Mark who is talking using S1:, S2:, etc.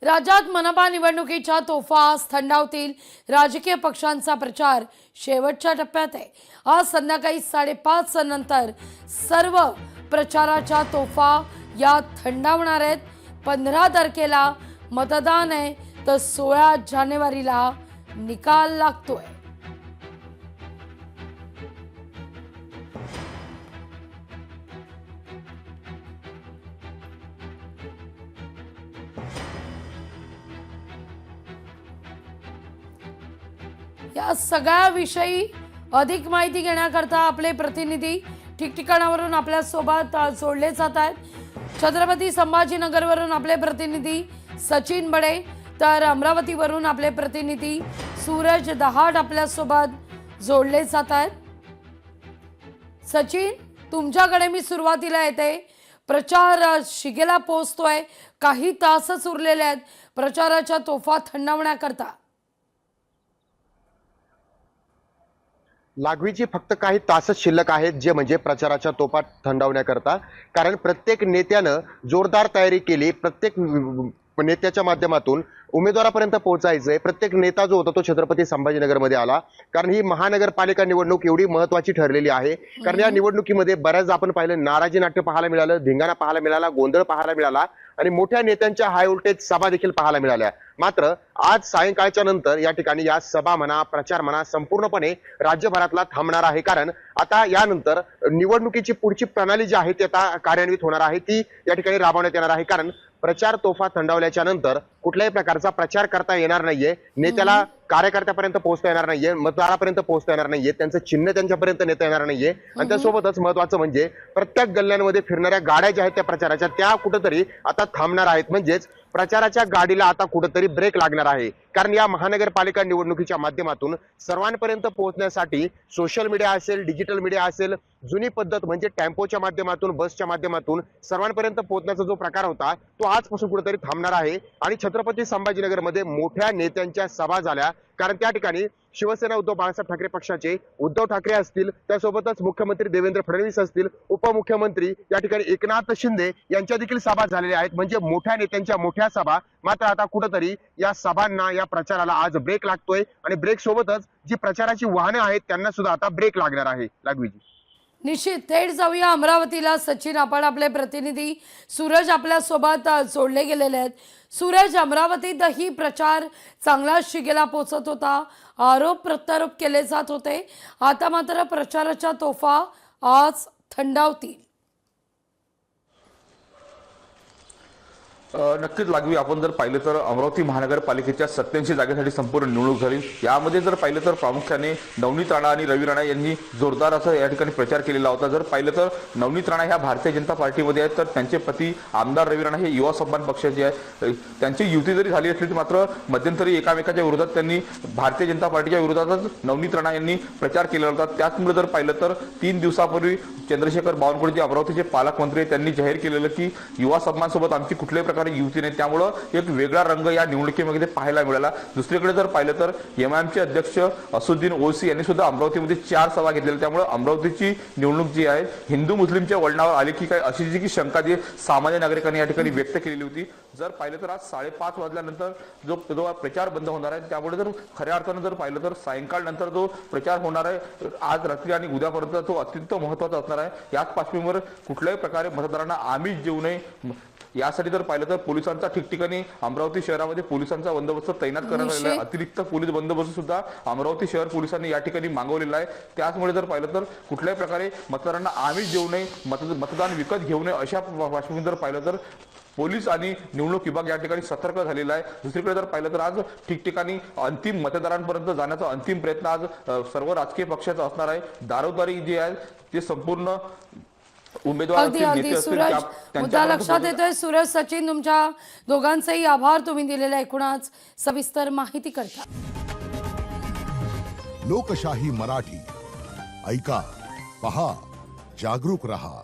S1: राज्यात मनपा निवडणुकीच्या तोफा आज थंडावतील। राजकीय पक्षांचा प्रचार शेवटच्या टप्प्यात आहे। आज संध्याकाळी 5:30 नंतर सर्व प्रचाराच्या तोफा या थंडावणार आहेत। 15 तारखेला मतदान आहे तर 16 जानेवारीला निकाल लागतोय। या सगळ्याविषयी अधिक माहिती घेण्याकरता आपले प्रतिनिधी ठिकठिकाणावरून आपल्या सोबत जोडले जात आहेत। छत्रपती संभाजीनगरवरून आपले प्रतिनिधी सचिन बडे, तर अमरावतीवरून आपले प्रतिनिधी सूरज दहाड आपल्या सोबत जोडले जात आहेत। सचिन, तुमच्याकडे मी सुरुवातीला येते। प्रचार शिगेला पोहोचतोय, काही तासच उरलेले आहेत प्रचाराच्या तोफा थंडावण्याकरता।
S2: लागवीची फक्त काही तासच शिल्लक आहेत, जे म्हणजे प्रचाराच्या तोफा थंडावण्याकरता। कारण प्रत्येक नेत्यानं जोरदार तयारी केली। प्रत्येक नेत्याच्या माध्यमातून उमेदवारापर्यंत पोहोचायचंय। प्रत्येक नेता जो होता तो छत्रपती संभाजीनगरमध्ये आला, कारण ही महानगरपालिका निवडणूक एवढी महत्त्वाची ठरलेली आहे। कारण या निवडणुकीमध्ये बऱ्याच आपण पाहिलं, नाराजी नाट्य पाहायला मिळालं, धिंगाणा पाहायला मिळाला, गोंधळ पाहायला मिळाला आणि मोठ्या नेत्यांच्या हाय व्होल्टेज सभा देखील पाहायला मिळाल्या। मात्र आज सायंकाळच्या नंतर या ठिकाणी या सभा म्हणा, प्रचार म्हणा, संपूर्णपणे राज्यभरातला थांबणार आहे। कारण आता यानंतर निवडणुकीची पुढची प्रणाली जी आहे ती आता कार्यान्वित होणार आहे, ती या ठिकाणी राबवण्यात येणार आहे। कारण प्रचार तोफा थंडावल्याच्या नंतर कुठल्याही प्रकारचा प्रचार करता येणार नाहीये, नेत्याला कार्यकर्त्यापर्यंत पोहोचता येणार नाहीये, मतदारापर्यंत पोहोचता येणार नाहीये, त्यांचं चिन्ह त्यांच्यापर्यंत नेता येणार नाहीये। आणि त्यासोबतच महत्वाचं म्हणजे प्रत्येक गल्ल्यांमध्ये फिरणाऱ्या गाड्या ज्या आहेत त्या प्रचाराच्या, त्या कुठेतरी आता थांबणार आहेत। म्हणजेच प्रचाराच्या गाडीला आता कुठेतरी ब्रेक लागणार आहे। कारण या महानगरपालिका निवडणुकीच्या माध्यमातून सर्वांपर्यंत पोहोचण्यासाठी सोशल मीडिया असेल, डिजिटल मीडिया असेल, जुनी पद्धत म्हणजे टेम्पोच्या माध्यमातून, बसच्या माध्यमातून सर्वांपर्यंत पोहोचण्याचा जो प्रकार होता तो आजपासून कुठेतरी थांबणार आहे। आणि छत्रपती संभाजीनगरमध्ये मोठ्या नेत्यांच्या सभा झाल्या। कारण त्या ठिकाणी शिवसेना उद्धव बाळासाहेब ठाकरे पक्षाचे उद्धव ठाकरे असतील, त्यासोबतच मुख्यमंत्री देवेंद्र फडणवीस असतील, उपमुख्यमंत्री या ठिकाणी एकनाथ शिंदे यांच्या देखील सभा झालेल्या आहेत। म्हणजे मोठ्या नेत्यांच्या मोठ्या सभा। मात्र आता कुठेतरी या सभांना, या प्रचाराला आज ब्रेक लागतोय आणि ब्रेक सोबतच जी प्रचाराची वाहनं आहेत त्यांना सुद्धा आता ब्रेक लागणार आहे। लागवीजी
S1: निश्चित थेट जाऊया अमरावतीला। सचिन, आपण आपले प्रतिनिधी सूरज आपल्या सोबत जोडले गेलेले आहेत। सूरज, अमरावतीतही प्रचार चांगला शिगेला पोहोचत होता, आरोप प्रत्यारोप केले जात होते, आता मात्र प्रचाराच्या तोफा आज थंडावतील।
S3: नक्कीच लागवी, आपण जर पाहिलं तर अमरावती महानगरपालिकेच्या 87 जागेसाठी संपूर्ण निवडणूक झाली। यामध्ये जर पाहिलं तर प्रामुख्याने नवनीत राणा आणि रवी राणा यांनी जोरदार असं या ठिकाणी प्रचार केलेला होता। जर पाहिलं तर नवनीत राणा ह्या भारतीय जनता पार्टीमध्ये आहेत, तर त्यांचे पती आमदार रवी राणा हे युवा सन्मान पक्षाचे आहेत। त्यांची युती जरी झाली असली तरी मात्र मध्यंतरी एकामेकाच्या विरोधात त्यांनी भारतीय जनता पार्टीच्या विरोधातच नवनीत राणा यांनी प्रचार केलेला होता। त्याचमुळे जर पाहिलं तर 3 दिवसापूर्वी चंद्रशेखर बावनकुळे जे अमरावतीचे पालकमंत्री त्यांनी जाहीर केलेलं की युवा सन्मान सोबत आमची कुठल्याही प्रकारे युती नाही, त्यामुळे एक वेगळा रंग या निवडणुकीमध्ये पाहायला मिळाला। दुसरीकडे जर पाहिलं तर एमआयएमचे अध्यक्ष असुद्दीन ओवैसी यांनी सुद्धा अमरावतीमध्ये 4 सभा घेतलेल्या, त्यामुळे अमरावतीची निवडणूक जी आहे हिंदू मुस्लिमच्या वळणावर आली की काय अशी जी शंका जी सामान्य नागरिकांनी या ठिकाणी व्यक्त केलेली होती। जर पाहिलं तर आज 5:30 वाजल्यानंतर जो प्रचार बंद होणार आहे, त्यामुळे जर खऱ्या अर्थानं जर पाहिलं तर सायंकाळ नंतर जो प्रचार होणार आहे आज रात्री आणि उद्यापर्यंत, तो अत्यंत महत्त्वाचा असणार आहे। याच पार्श्वभूमीवर कुठल्याही प्रकारे मतदारांना आमिष देऊ नये यासाठी जर पाहिलं तर पोलिसांचा ठिकठिकाणी अमरावती शहरामध्ये पोलिसांचा बंदोबस्त तैनात करण्यात आलेला आहे। अतिरिक्त पोलीस बंदोबस्त सुद्धा अमरावती शहर पोलिसांनी या ठिकाणी मागवलेला आहे। त्याचमुळे जर पाहिलं तर कुठल्याही प्रकारे मतदारांना आमिष देऊ नये, मतदान विकत घेऊ नये, अशा पार्श्वभूमीवर जर पाहिलं तर पोलीस आणि निवडणूक विभाग या ठिकाणी सतर्क झालेला आहे। दुसरीकडे जर पाहिलं तर आज ठिकठिकाणी अंतिम मतदारांपर्यंत जाण्याचा अंतिम प्रयत्न आज सर्व राजकीय पक्षाचा असणार आहे। दारोदारी जी आहे ते संपूर्ण उमेदवार
S1: सूरज, मुद्दा लक्षात येतोय। सूरज, सचिन, तुमच्या दोघांचेही आभार तुम्ही दिलेल्या एकूणच सविस्तर माहिती करता।
S4: लोकशाही मराठी ऐका, पहा, जागरूक रहा।